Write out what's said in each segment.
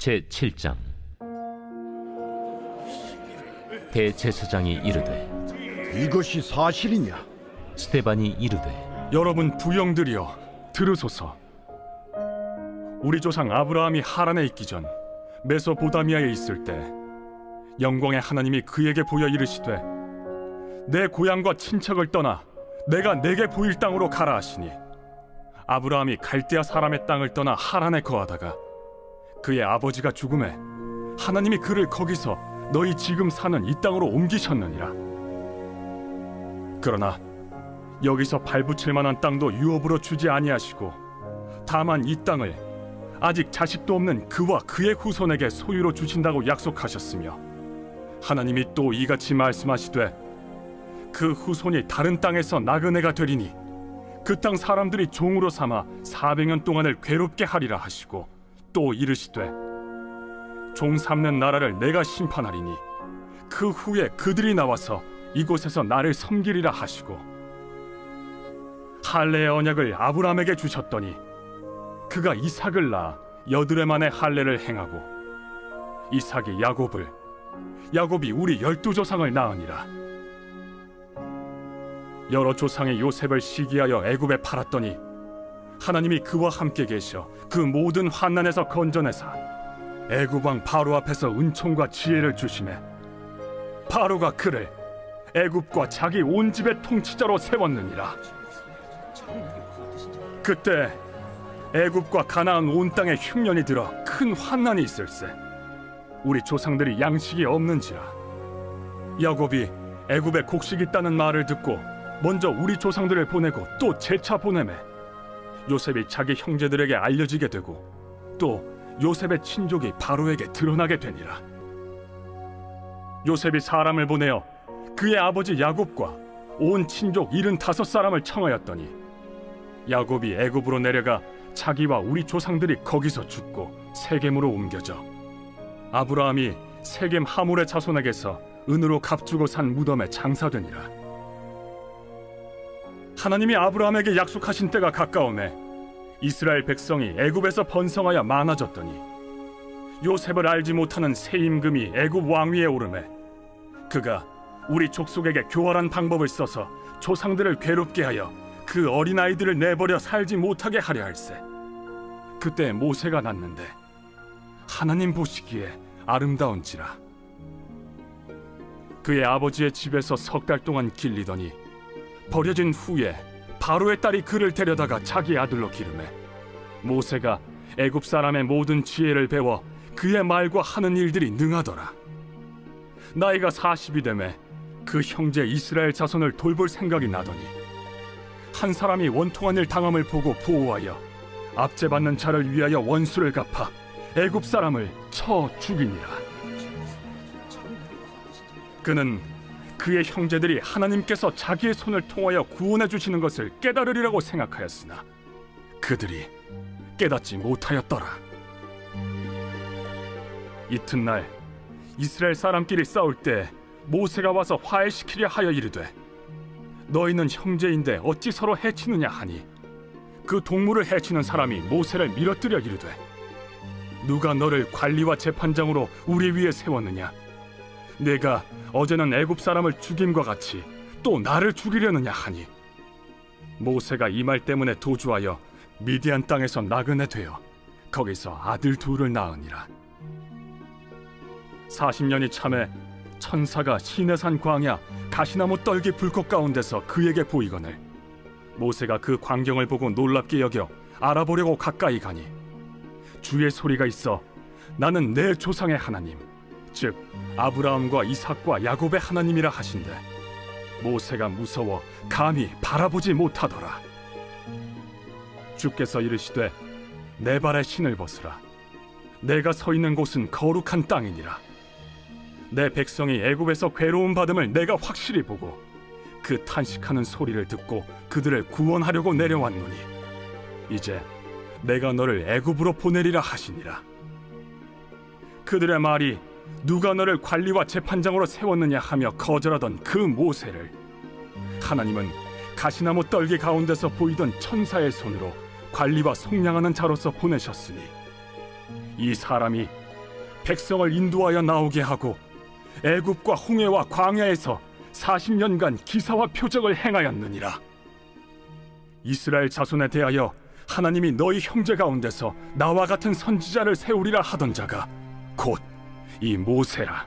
제7장. 대제사장이 이르되 이것이 사실이냐? 스데반이 이르되 여러분 부영들이여 들으소서. 우리 조상 아브라함이 하란에 있기 전 메소보다미아에 있을 때 영광의 하나님이 그에게 보여 이르시되 내 고향과 친척을 떠나 내가 내게 보일 땅으로 가라 하시니, 아브라함이 갈대아 사람의 땅을 떠나 하란에 거하다가 그의 아버지가 죽음에 하나님이 그를 거기서 너희 지금 사는 이 땅으로 옮기셨느니라. 그러나 여기서 발붙일 만한 땅도 유업으로 주지 아니하시고 다만 이 땅을 아직 자식도 없는 그와 그의 후손에게 소유로 주신다고 약속하셨으며, 하나님이 또 이같이 말씀하시되 그 후손이 다른 땅에서 나그네가 되리니 그 땅 사람들이 종으로 삼아 400년 동안을 괴롭게 하리라 하시고, 또 이르시되 종 삼는 나라를 내가 심판하리니 그 후에 그들이 나와서 이곳에서 나를 섬기리라 하시고, 할례의 언약을 아브라함에게 주셨더니 그가 이삭을 낳아 8해 만에 할례를 행하고 이삭이 야곱을, 야곱이 우리 12조상을 낳으니라. 여러 조상의 요셉을 시기하여 애굽에 팔았더니 하나님이 그와 함께 계셔 그 모든 환난에서 건져내사 애굽 왕 바로 앞에서 은총과 지혜를 주시매 바로가 그를 애굽과 자기 온 집의 통치자로 세웠느니라. 그때 애굽과 가나안 온 땅에 흉년이 들어 큰 환난이 있을세. 우리 조상들이 양식이 없는지라. 야곱이 애굽에 곡식 있다는 말을 듣고 먼저 우리 조상들을 보내고 또 재차 보내매 요셉이 자기 형제들에게 알려지게 되고 또 요셉의 친족이 바로에게 드러나게 되니라. 요셉이 사람을 보내어 그의 아버지 야곱과 온 친족 75사람을 청하였더니 야곱이 애굽으로 내려가 자기와 우리 조상들이 거기서 죽고 세겜으로 옮겨져 아브라함이 세겜 하몰의 자손에게서 은으로 값주고 산 무덤에 장사되니라. 하나님이 아브라함에게 약속하신 때가 가까우매 이스라엘 백성이 애굽에서 번성하여 많아졌더니 요셉을 알지 못하는 새 임금이 애굽 왕위에 오르매 그가 우리 족속에게 교활한 방법을 써서 조상들을 괴롭게 하여 그 어린아이들을 내버려 살지 못하게 하려 할세. 그때 모세가 났는데 하나님 보시기에 아름다운지라. 그의 아버지의 집에서 3달 동안 길리더니 버려진 후에 바로의 딸이 그를 데려다가 자기 아들로 기르매 모세가 애굽 사람의 모든 지혜를 배워 그의 말과 하는 일들이 능하더라. 나이가 40이 되매 그 형제 이스라엘 자손을 돌볼 생각이 나더니 한 사람이 원통한 일 당함을 보고 보호하여 압제받는 자를 위하여 원수를 갚아 애굽 사람을 쳐 죽이니라. 그는 그의 형제들이 하나님께서 자기의 손을 통하여 구원해 주시는 것을 깨달으리라고 생각하였으나 그들이 깨닫지 못하였더라. 이튿날 이스라엘 사람끼리 싸울 때 모세가 와서 화해시키려 하여 이르되 너희는 형제인데 어찌 서로 해치느냐 하니 그 동물을 해치는 사람이 모세를 밀어뜨려 이르되 누가 너를 관리와 재판장으로 우리 위에 세웠느냐? 내가 어제는 애굽 사람을 죽임과 같이 또 나를 죽이려느냐 하니 모세가 이 말 때문에 도주하여 미디안 땅에서 나그네 되어 거기서 아들 둘을 낳으니라. 40년이 참에 천사가 시내산 광야 가시나무 떨기 불꽃 가운데서 그에게 보이거늘 모세가 그 광경을 보고 놀랍게 여겨 알아보려고 가까이 가니 주의 소리가 있어 나는 내 조상의 하나님 즉 아브라함과 이삭과 야곱의 하나님이라 하신대 모세가 무서워 감히 바라보지 못하더라. 주께서 이르시되 내 발에 신을 벗으라. 내가 서 있는 곳은 거룩한 땅이니라. 내 백성이 애굽에서 괴로움 받음을 내가 확실히 보고 그 탄식하는 소리를 듣고 그들을 구원하려고 내려왔노니 이제 내가 너를 애굽으로 보내리라 하시니라. 그들의 말이 누가 너를 관리와 재판장으로 세웠느냐 하며 거절하던 그 모세를 하나님은 가시나무 떨기 가운데서 보이던 천사의 손으로 관리와 속량하는 자로서 보내셨으니 이 사람이 백성을 인도하여 나오게 하고 애굽과 홍해와 광야에서 40년간 기사와 표적을 행하였느니라. 이스라엘 자손에 대하여 하나님이 너희 형제 가운데서 나와 같은 선지자를 세우리라 하던 자가 곧 이 모세라.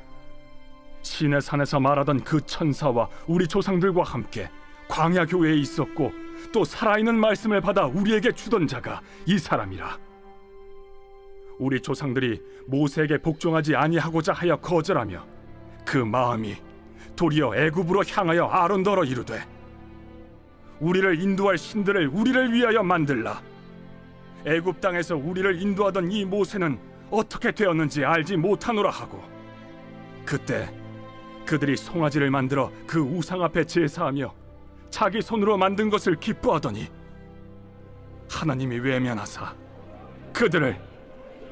시내 산에서 말하던 그 천사와 우리 조상들과 함께 광야 교회에 있었고 또 살아있는 말씀을 받아 우리에게 주던 자가 이 사람이라. 우리 조상들이 모세에게 복종하지 아니하고자 하여 거절하며 그 마음이 도리어 애굽으로 향하여 아론더러 이르되 우리를 인도할 신들을 우리를 위하여 만들라. 애굽 땅에서 우리를 인도하던 이 모세는 어떻게 되었는지 알지 못하노라 하고 그때 그들이 송아지를 만들어 그 우상 앞에 제사하며 자기 손으로 만든 것을 기뻐하더니 하나님이 외면하사 그들을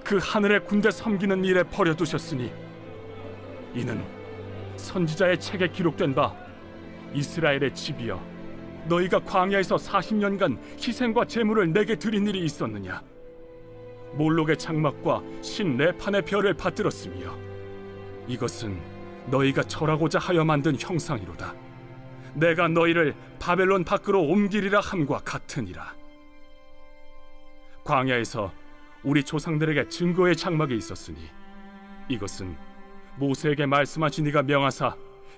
그 하늘의 군대 섬기는 일에 버려두셨으니 이는 선지자의 책에 기록된 바 이스라엘의 집이여 너희가 광야에서 40년간 희생과 제물을 내게 드린 일이 있었느냐. 몰록의 장막과 신 레판의 별을 받들었으며 이것은 너희가 절하고자 하여 만든 형상이로다. 내가 너희를 바벨론 밖으로 옮기리라 함과 같으니라. 광야에서 우리 조상들에게 증거의 장막이 있었으니 이것은 모세에게 말씀하신 이가 명하사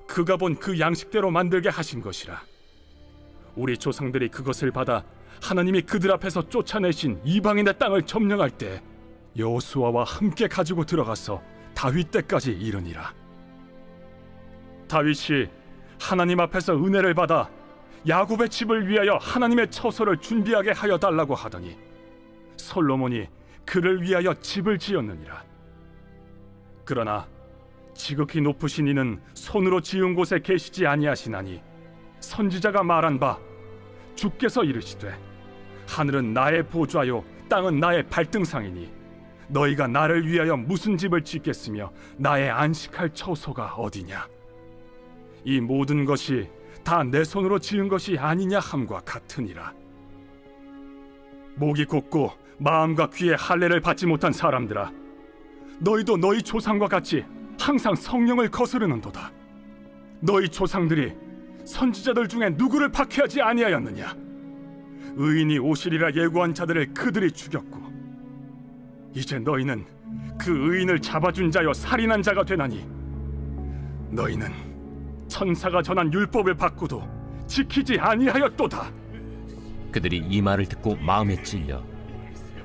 그가 본 그 양식대로 만들게 하신 것이라. 우리 조상들이 그것을 받아 하나님이 그들 앞에서 쫓아내신 이방인의 땅을 점령할 때 여호수아와 함께 가지고 들어가서 다윗 때까지 이르니라. 다윗이 하나님 앞에서 은혜를 받아 야곱의 집을 위하여 하나님의 처소를 준비하게 하여 달라고 하더니 솔로몬이 그를 위하여 집을 지었느니라. 그러나 지극히 높으신 이는 손으로 지은 곳에 계시지 아니하시나니 선지자가 말한 바 주께서 이르시되 하늘은 나의 보좌요 땅은 나의 발등상이니 너희가 나를 위하여 무슨 집을 짓겠으며 나의 안식할 처소가 어디냐. 이 모든 것이 다 내 손으로 지은 것이 아니냐 함과 같으니라. 목이 곧고 마음과 귀에 할례를 받지 못한 사람들아, 너희도 너희 조상과 같이 항상 성령을 거스르는도다. 너희 조상들이 선지자들 중에 누구를 박해하지 아니하였느냐. 의인이 오시리라 예고한 자들을 그들이 죽였고 이제 너희는 그 의인을 잡아준 자여 살인한 자가 되나니 너희는 천사가 전한 율법을 받고도 지키지 아니하였도다. 그들이 이 말을 듣고 마음에 찔려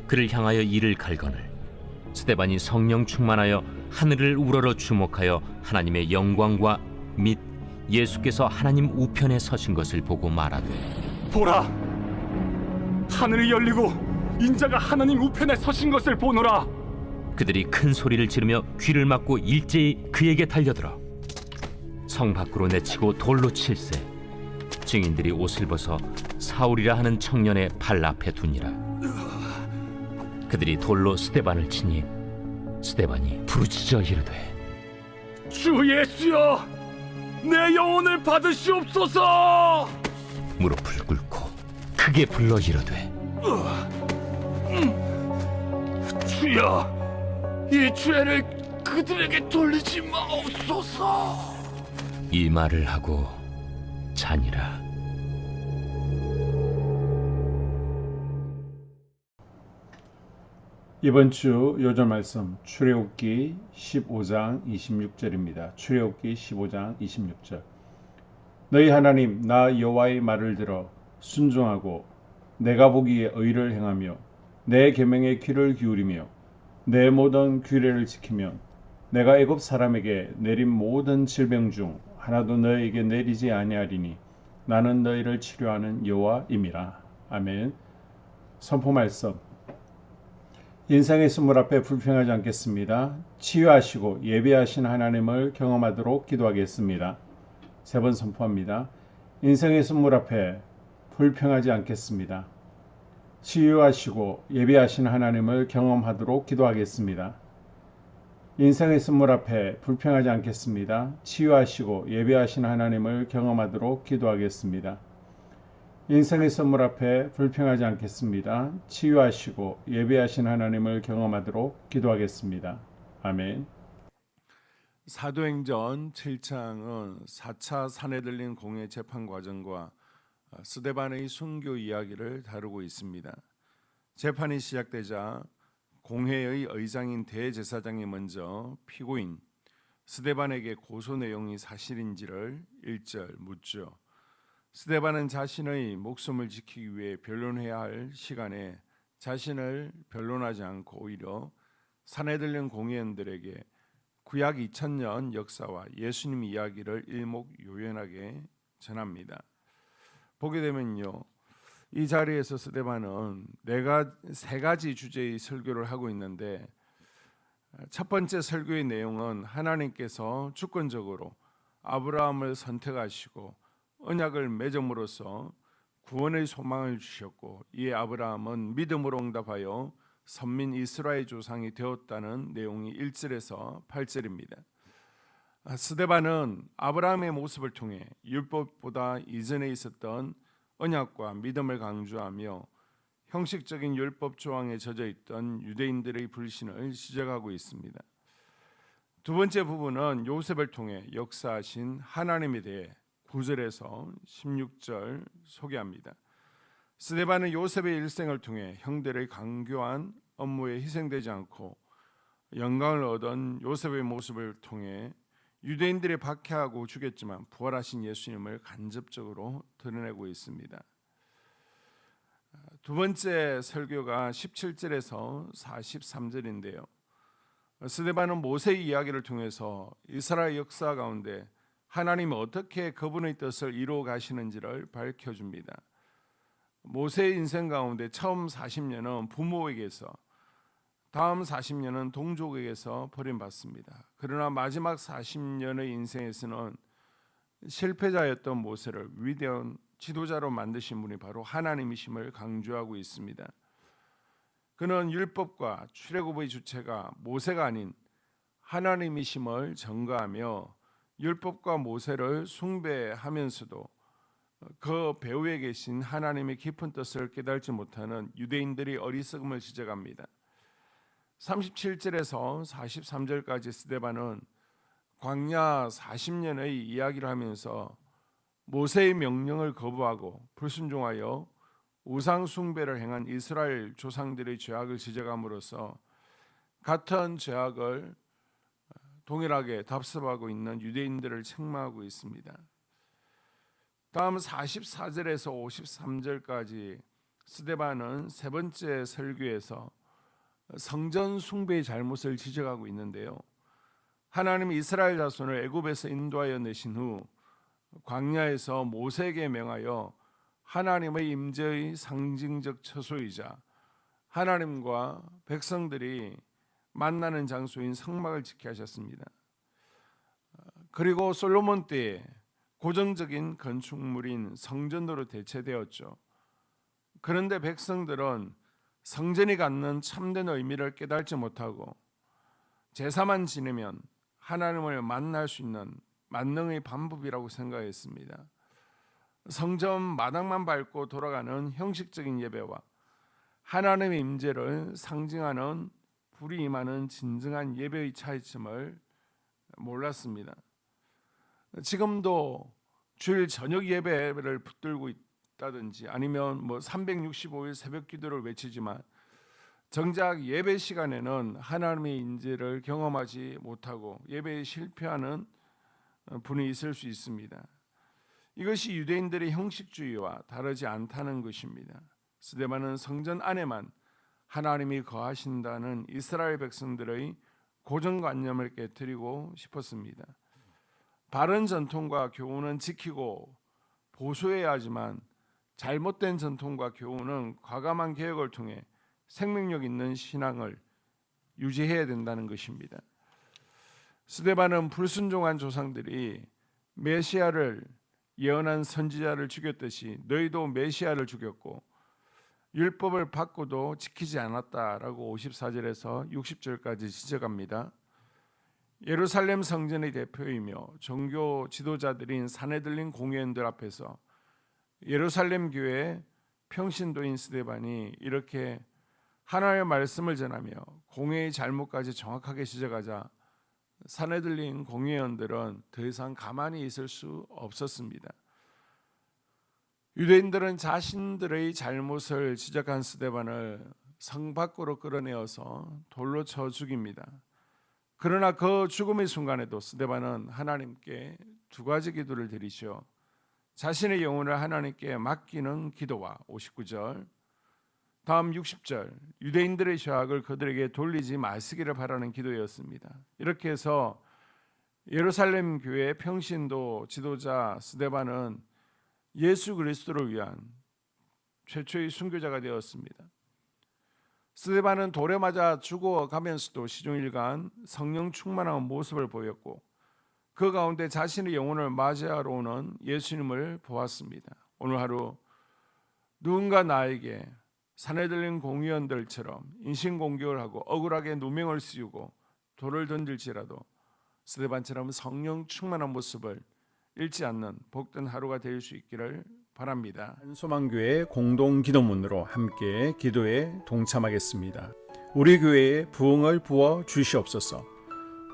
그를 향하여 이를 갈거늘 스데반이 성령 충만하여 하늘을 우러러 주목하여 하나님의 영광과 및 예수께서 하나님 우편에 서신 것을 보고 말하되 보라, 하늘이 열리고 인자가 하나님 우편에 서신 것을 보노라. 그들이 큰 소리를 지르며 귀를 막고 일제히 그에게 달려들어 성 밖으로 내치고 돌로 칠세. 증인들이 옷을 벗어 사울이라 하는 청년의 발 앞에 두니라. 그들이 돌로 스데반을 치니 스데반이 부르짖어 이르되 주 예수여, 내 영혼을 받으시옵소서. 무릎을 꿇고 크게 불러 이르되 주여, 이 죄를 그들에게 돌리지 마옵소서. 이 말을 하고 자니라. 이번 주 요절 말씀 출애굽기 15장 26절입니다. 출애굽기 15장 26절. 너희 하나님 나 여호와의 말을 들어 순종하고 내가 보기에 의를 행하며 내 계명에 귀를 기울이며 내 모든 규례를 지키며 내가 애굽 사람에게 내린 모든 질병 중 하나도 너희에게 내리지 아니하리니 나는 너희를 치료하는 여호와임이라. 아멘. 선포 말씀. 인생의 선물 앞에 불평하지 않겠습니다. 치유하시고 예배하신 하나님을 경험하도록 기도하겠습니다. 세 번 선포합니다. 인생의 선물 앞에 불평하지 않겠습니다. 치유하시고 예배하신 하나님을 경험하도록 기도하겠습니다. 인생의 선물 앞에 불평하지 않겠습니다. 치유하시고 예배하신 하나님을 경험하도록 기도하겠습니다. 인생의 선물 앞에 불평하지 않겠습니다. 치유하시고 예배하신 하나님을 경험하도록 기도하겠습니다. 아멘. 사도행전 7장은 4차 사내들린 공회 재판 과정과 스데반의 순교 이야기를 다루고 있습니다. 재판이 시작되자 공회의 의장인 대제사장이 먼저 피고인 스데반에게 고소 내용이 사실인지를 1절 묻죠. 스데반은 자신의 목숨을 지키기 위해 변론해야 할 시간에 자신을 변론하지 않고 오히려 사내들린 공회원들에게 구약 2000년 역사와 예수님 이야기를 일목요연하게 전합니다. 보게 되면요, 이 자리에서 스데반은 세 가지 주제의 설교를 하고 있는데, 첫 번째 설교의 내용은 하나님께서 주권적으로 아브라함을 선택하시고 언약을 맺음으로써 구원의 소망을 주셨고, 이에 아브라함은 믿음으로 응답하여 선민 이스라엘 조상이 되었다는 내용이 1절에서 8절입니다. 스데반은 아브라함의 모습을 통해 율법보다 이전에 있었던 언약과 믿음을 강조하며 형식적인 율법 조항에 젖어 있던 유대인들의 불신을 지적하고 있습니다. 두 번째 부분은 요셉을 통해 역사하신 하나님에 대해 9절에서 16절 소개합니다. 스데반은 요셉의 일생을 통해 형들의 강교한 업무에 희생되지 않고 영광을 얻은 요셉의 모습을 통해 유대인들이 박해하고 죽였지만 부활하신 예수님을 간접적으로 드러내고 있습니다. 두 번째 설교가 17절에서 43절인데요. 스데반은 모세의 이야기를 통해서 이스라엘 역사 가운데 하나님이 어떻게 그분의 뜻을 이루어 가시는지를 밝혀줍니다. 모세의 인생 가운데 처음 40년은 부모에게서, 다음 40년은 동족에게서 버림받습니다. 그러나 마지막 40년의 인생에서는 실패자였던 모세를 위대한 지도자로 만드신 분이 바로 하나님이심을 강조하고 있습니다. 그는 율법과 출애굽의 주체가 모세가 아닌 하나님이심을 전가하며 율법과 모세를 숭배하면서도 그 배후에 계신 하나님의 깊은 뜻을 깨달지 못하는 유대인들이 어리석음을 지적합니다. 37절에서 43절까지 스데반은 광야 40년의 이야기를 하면서 모세의 명령을 거부하고 불순종하여 우상 숭배를 행한 이스라엘 조상들의 죄악을 지적함으로써 같은 죄악을 동일하게 답습하고 있는 유대인들을 책망하고 있습니다. 다음 44절에서 53절까지 스데반은 세 번째 설교에서 성전 숭배의 잘못을 지적하고 있는데요. 하나님이 이스라엘 자손을 애굽에서 인도하여 내신 후 광야에서 모세에게 명하여 하나님의 임재의 상징적 처소이자 하나님과 백성들이 만나는 장소인 성막을 지키게 하셨습니다. 그리고 솔로몬 때에 고정적인 건축물인 성전으로 대체되었죠. 그런데 백성들은 성전이 갖는 참된 의미를 깨닫지 못하고 제사만 지내면 하나님을 만날 수 있는 만능의 방법이라고 생각했습니다. 성전 마당만 밟고 돌아가는 형식적인 예배와 하나님의 임재를 상징하는 불이 임하는 진정한 예배의 차이점을 몰랐습니다. 지금도 주일 저녁 예배를 붙들고 있다든지 아니면 365일 새벽 기도를 외치지만 정작 예배 시간에는 하나님의 임재를 경험하지 못하고 예배에 실패하는 분이 있을 수 있습니다. 이것이 유대인들의 형식주의와 다르지 않다는 것입니다. 스데반은 성전 안에만 하나님이 거하신다는 이스라엘 백성들의 고정관념을 깨뜨리고 싶었습니다. 바른 전통과 교훈은 지키고 보수해야 하지만 잘못된 전통과 교훈은 과감한 개혁을 통해 생명력 있는 신앙을 유지해야 된다는 것입니다. 스데반은 불순종한 조상들이 메시아를 예언한 선지자를 죽였듯이 너희도 메시아를 죽였고 율법을 받고도 지키지 않았다라고 54절에서 60절까지 지적합니다. 예루살렘 성전의 대표이며 종교 지도자들인 사내들린 공회원들 앞에서 예루살렘 교회 평신도인 스데반이 이렇게 하나님의 말씀을 전하며 공회의 잘못까지 정확하게 지적하자 산헤들린 공회원들은 더 이상 가만히 있을 수 없었습니다. 유대인들은 자신들의 잘못을 지적한 스데반을 성 밖으로 끌어내어서 돌로 쳐 죽입니다. 그러나 그 죽음의 순간에도 스데반은 하나님께 두 가지 기도를 드리죠. 자신의 영혼을 하나님께 맡기는 기도와 59절, 다음 60절, 유대인들의 죄악을 그들에게 돌리지 마시기를 바라는 기도였습니다. 이렇게 해서 예루살렘 교회 평신도 지도자 스데반은 예수 그리스도를 위한 최초의 순교자가 되었습니다. 스데반은 돌에 맞아 죽어가면서도 시종일관 성령 충만한 모습을 보였고 그 가운데 자신의 영혼을 맞이하러 오는 예수님을 보았습니다. 오늘 하루 누군가 나에게 산헤들린 공의원들처럼 인신공격을 하고 억울하게 누명을 씌우고 돌을 던질지라도 스데반처럼 성령 충만한 모습을 잃지 않는 복된 하루가 될 수 있기를 바랍니다. 한소망교회 공동 기도문으로 함께 기도에 동참하겠습니다. 우리 교회에 부흥을 부어 주시옵소서.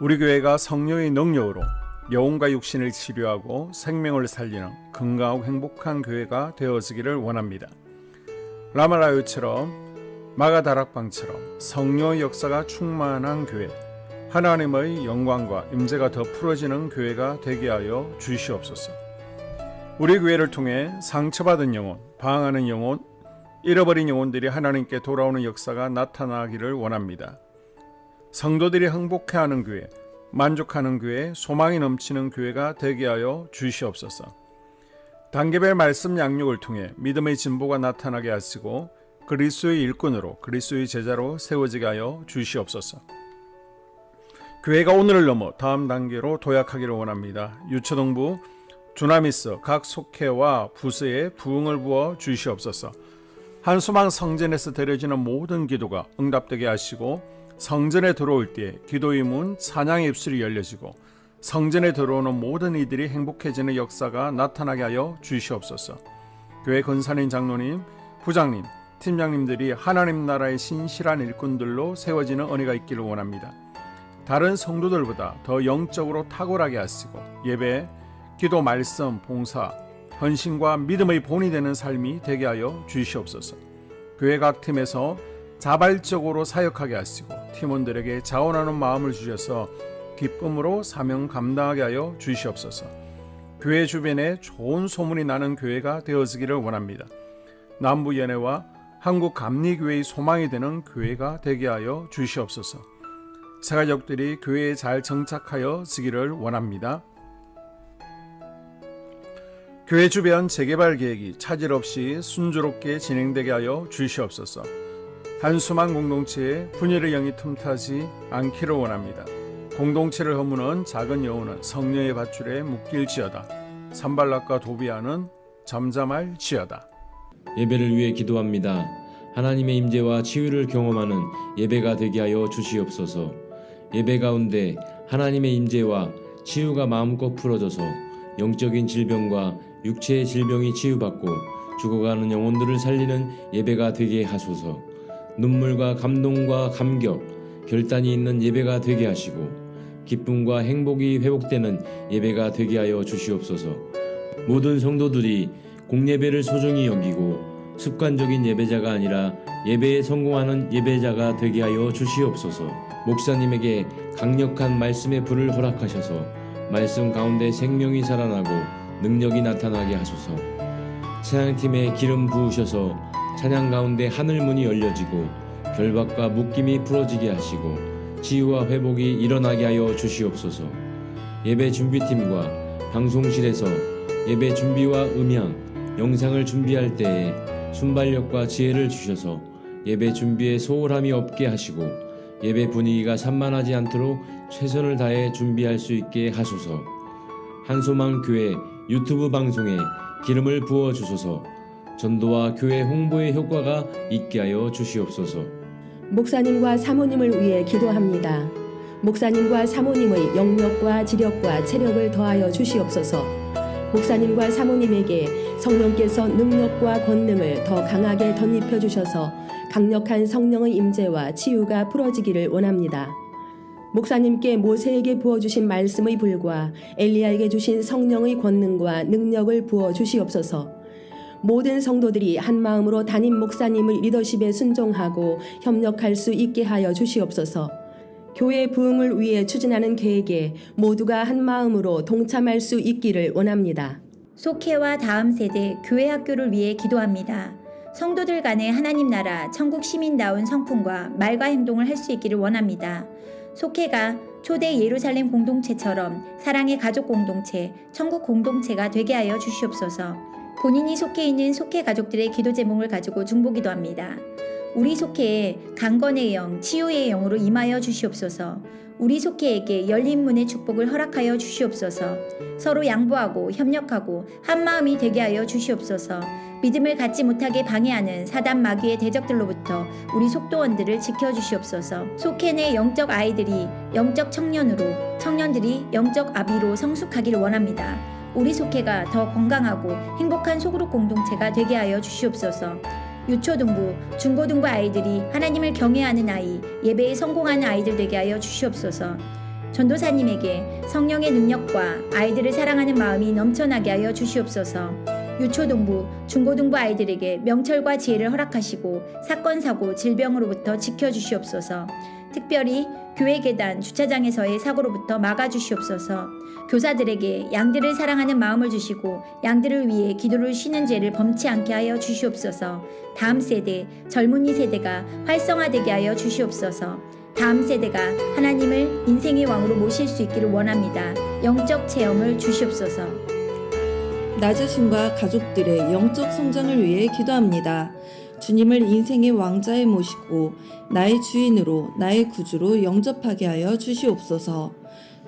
우리 교회가 성령의 능력으로 영혼과 육신을 치료하고 생명을 살리는 건강하고 행복한 교회가 되어지기를 원합니다. 라마라요처럼 마가다락방처럼 성령의 역사가 충만한 교회, 하나님의 영광과 임재가 더 풀어지는 교회가 되게 하여 주시옵소서. 우리 교회를 통해 상처받은 영혼, 방황하는 영혼, 잃어버린 영혼들이 하나님께 돌아오는 역사가 나타나기를 원합니다. 성도들이 행복해하는 교회, 만족하는 교회, 소망이 넘치는 교회가 되게 하여 주시옵소서. 단계별 말씀 양육을 통해 믿음의 진보가 나타나게 하시고 그리스도의 일꾼으로 그리스도의 제자로 세워지게 하여 주시옵소서. 교회가 오늘을 넘어 다음 단계로 도약하기를 원합니다. 유초동부 두나미스 각 속회와 부서에 부흥을 부어 주시옵소서. 한소망 성전에서 드려지는 모든 기도가 응답되게 하시고 성전에 들어올 때 기도의 문 찬양의 입술이 열려지고 성전에 들어오는 모든 이들이 행복해지는 역사가 나타나게 하여 주시옵소서. 교회 권사님, 장로님, 부장님, 팀장님들이 하나님 나라의 신실한 일꾼들로 세워지는 은혜가 있기를 원합니다. 다른 성도들보다 더 영적으로 탁월하게 하시고 예배, 기도, 말씀, 봉사, 헌신과 믿음의 본이 되는 삶이 되게 하여 주시옵소서. 교회 각 팀에서 자발적으로 사역하게 하시고 팀원들에게 자원하는 마음을 주셔서 기쁨으로 사명 감당하게 하여 주시옵소서. 교회 주변에 좋은 소문이 나는 교회가 되어지기를 원합니다. 남부연회와 한국감리교회의 소망이 되는 교회가 되게 하여 주시옵소서. 새가족들이 교회에 잘 정착하여 지기를 원합니다. 교회 주변 재개발 계획이 차질 없이 순조롭게 진행되게 하여 주시옵소서. 한수만 공동체에 분열의 영이 틈타지 않기를 원합니다. 공동체를 허무는 작은 여우는 성령의 밧줄에 묶일지어다. 산발락과 도비아는 잠잠할지어다. 예배를 위해 기도합니다. 하나님의 임재와 치유를 경험하는 예배가 되게 하여 주시옵소서. 예배 가운데 하나님의 임재와 치유가 마음껏 풀어져서 영적인 질병과 육체의 질병이 치유받고 죽어가는 영혼들을 살리는 예배가 되게 하소서. 눈물과 감동과 감격, 결단이 있는 예배가 되게 하시고 기쁨과 행복이 회복되는 예배가 되게 하여 주시옵소서. 모든 성도들이 공예배를 소중히 여기고 습관적인 예배자가 아니라 예배에 성공하는 예배자가 되게 하여 주시옵소서. 목사님에게 강력한 말씀의 불을 허락하셔서 말씀 가운데 생명이 살아나고 능력이 나타나게 하소서. 찬양팀에 기름 부으셔서 찬양 가운데 하늘문이 열려지고 결박과 묶임이 풀어지게 하시고 치유와 회복이 일어나게 하여 주시옵소서. 예배 준비팀과 방송실에서 예배 준비와 음향, 영상을 준비할 때에 순발력과 지혜를 주셔서 예배 준비에 소홀함이 없게 하시고 예배 분위기가 산만하지 않도록 최선을 다해 준비할 수 있게 하소서. 한소망 교회 유튜브 방송에 기름을 부어 주소서. 전도와 교회 홍보의 효과가 있게 하여 주시옵소서. 목사님과 사모님을 위해 기도합니다. 목사님과 사모님의 영력과 지력과 체력을 더하여 주시옵소서. 목사님과 사모님에게 성령께서 능력과 권능을 더 강하게 덧입혀 주셔서 강력한 성령의 임재와 치유가 풀어지기를 원합니다. 목사님께 모세에게 부어주신 말씀의 불과 엘리야에게 주신 성령의 권능과 능력을 부어 주시옵소서. 모든 성도들이 한 마음으로 담임 목사님의 리더십에 순종하고 협력할 수 있게 하여 주시옵소서. 교회 부흥을 위해 추진하는 계획에 모두가 한 마음으로 동참할 수 있기를 원합니다. 속회와 다음 세대 교회 학교를 위해 기도합니다. 성도들 간의 하나님 나라 천국 시민다운 성품과 말과 행동을 할 수 있기를 원합니다. 속회가 초대 예루살렘 공동체처럼 사랑의 가족 공동체, 천국 공동체가 되게 하여 주시옵소서. 본인이 속해 있는 속회 가족들의 기도 제목을 가지고 중보기도합니다. 우리 속회에 강건의 영, 치유의 영으로 임하여 주시옵소서. 우리 속회에게 열린 문의 축복을 허락하여 주시옵소서. 서로 양보하고 협력하고 한 마음이 되게 하여 주시옵소서. 믿음을 갖지 못하게 방해하는 사단 마귀의 대적들로부터 우리 속도원들을 지켜주시옵소서. 속회 내 영적 아이들이 영적 청년으로, 청년들이 영적 아비로 성숙하기를 원합니다. 우리 속회가 더 건강하고 행복한 소그룹 공동체가 되게 하여 주시옵소서. 유초등부, 중고등부 아이들이 하나님을 경외하는 아이, 예배에 성공하는 아이들 되게 하여 주시옵소서. 전도사님에게 성령의 능력과 아이들을 사랑하는 마음이 넘쳐나게 하여 주시옵소서. 유초등부, 중고등부 아이들에게 명철과 지혜를 허락하시고 사건, 사고, 질병으로부터 지켜주시옵소서. 특별히 교회 계단, 주차장에서의 사고로부터 막아주시옵소서. 교사들에게 양들을 사랑하는 마음을 주시고 양들을 위해 기도를 쉬는 죄를 범치 않게 하여 주시옵소서. 다음 세대, 젊은이 세대가 활성화되게 하여 주시옵소서. 다음 세대가 하나님을 인생의 왕으로 모실 수 있기를 원합니다. 영적 체험을 주시옵소서. 나 자신과 가족들의 영적 성장을 위해 기도합니다. 주님을 인생의 왕자에 모시고 나의 주인으로 나의 구주로 영접하게 하여 주시옵소서.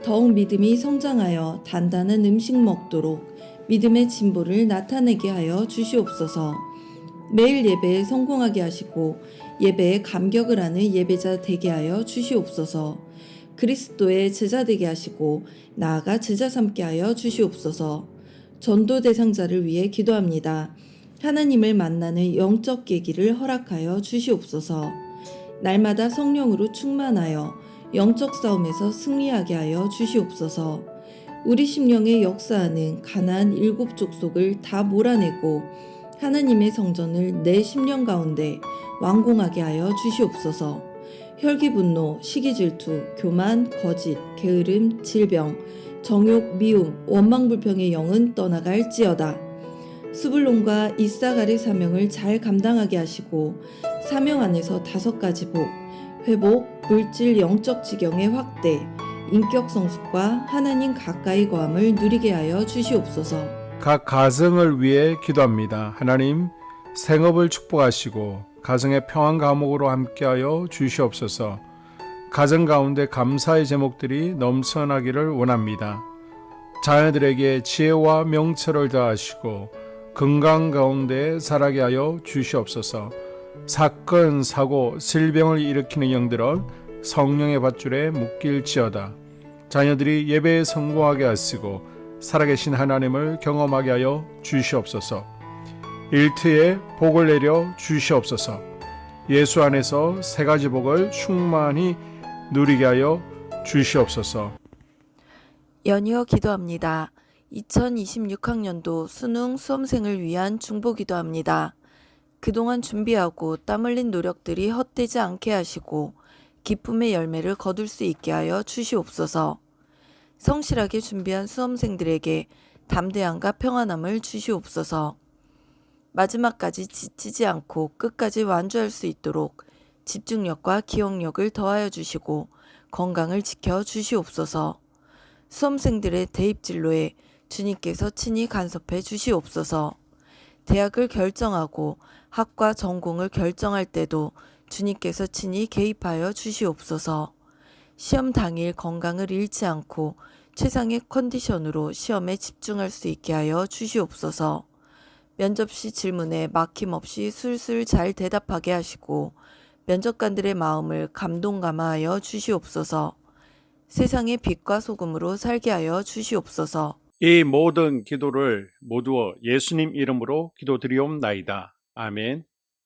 더욱 믿음이 성장하여 단단한 음식 먹도록 믿음의 진보를 나타내게 하여 주시옵소서. 매일 예배에 성공하게 하시고 예배에 감격을 하는 예배자 되게 하여 주시옵소서. 그리스도의 제자 되게 하시고 나아가 제자 삼게 하여 주시옵소서. 전도 대상자를 위해 기도합니다. 하나님을 만나는 영적 계기를 허락하여 주시옵소서. 날마다 성령으로 충만하여 영적 싸움에서 승리하게 하여 주시옵소서. 우리 심령에 역사하는 가나안 7 족속을 다 몰아내고 하나님의 성전을 내 심령 가운데 완공하게 하여 주시옵소서. 혈기 분노, 시기 질투, 교만, 거짓, 게으름, 질병, 정욕, 미움, 원망 불평의 영은 떠나갈지어다. 스불론과 이사갈의 사명을 잘 감당하게 하시고 사명 안에서 5가지 복, 회복, 물질 영적 지경의 확대, 인격 성숙과 하나님 가까이 거함을 누리게 하여 주시옵소서. 각 가정을 위해 기도합니다. 하나님, 생업을 축복하시고 가정의 평안 감옥으로 함께하여 주시옵소서. 가정 가운데 감사의 제목들이 넘쳐나기를 원합니다. 자녀들에게 지혜와 명철을 더하시고 건강 가운데 자라게 하여 주시옵소서. 사건, 사고, 질병을 일으키는 영들은 성령의 밧줄에 묶일지어다. 자녀들이 예배에 성공하게 하시고 살아계신 하나님을 경험하게 하여 주시옵소서. 일터에 복을 내려 주시옵소서. 예수 안에서 3가지 복을 충만히 누리게 하여 주시옵소서. 연이어 기도합니다. 2026학년도 수능 수험생을 위한 중보 기도합니다. 그동안 준비하고 땀 흘린 노력들이 헛되지 않게 하시고 기쁨의 열매를 거둘 수 있게 하여 주시옵소서. 성실하게 준비한 수험생들에게 담대함과 평안함을 주시옵소서. 마지막까지 지치지 않고 끝까지 완주할 수 있도록 집중력과 기억력을 더하여 주시고 건강을 지켜 주시옵소서. 수험생들의 대입 진로에 주님께서 친히 간섭해 주시옵소서. 대학을 결정하고 학과 전공을 결정할 때도 주님께서 친히 개입하여 주시옵소서. 시험 당일 건강을 잃지 않고 최상의 컨디션으로 시험에 집중할 수 있게 하여 주시옵소서. 면접 시 질문에 막힘없이 술술 잘 대답하게 하시고 면접관들의 마음을 감동감화하여 주시옵소서. 세상의 빛과 소금으로 살게 하여 주시옵소서. 이 모든 기도를 모두 예수님 이름으로 기도드리옵나이다. 아멘.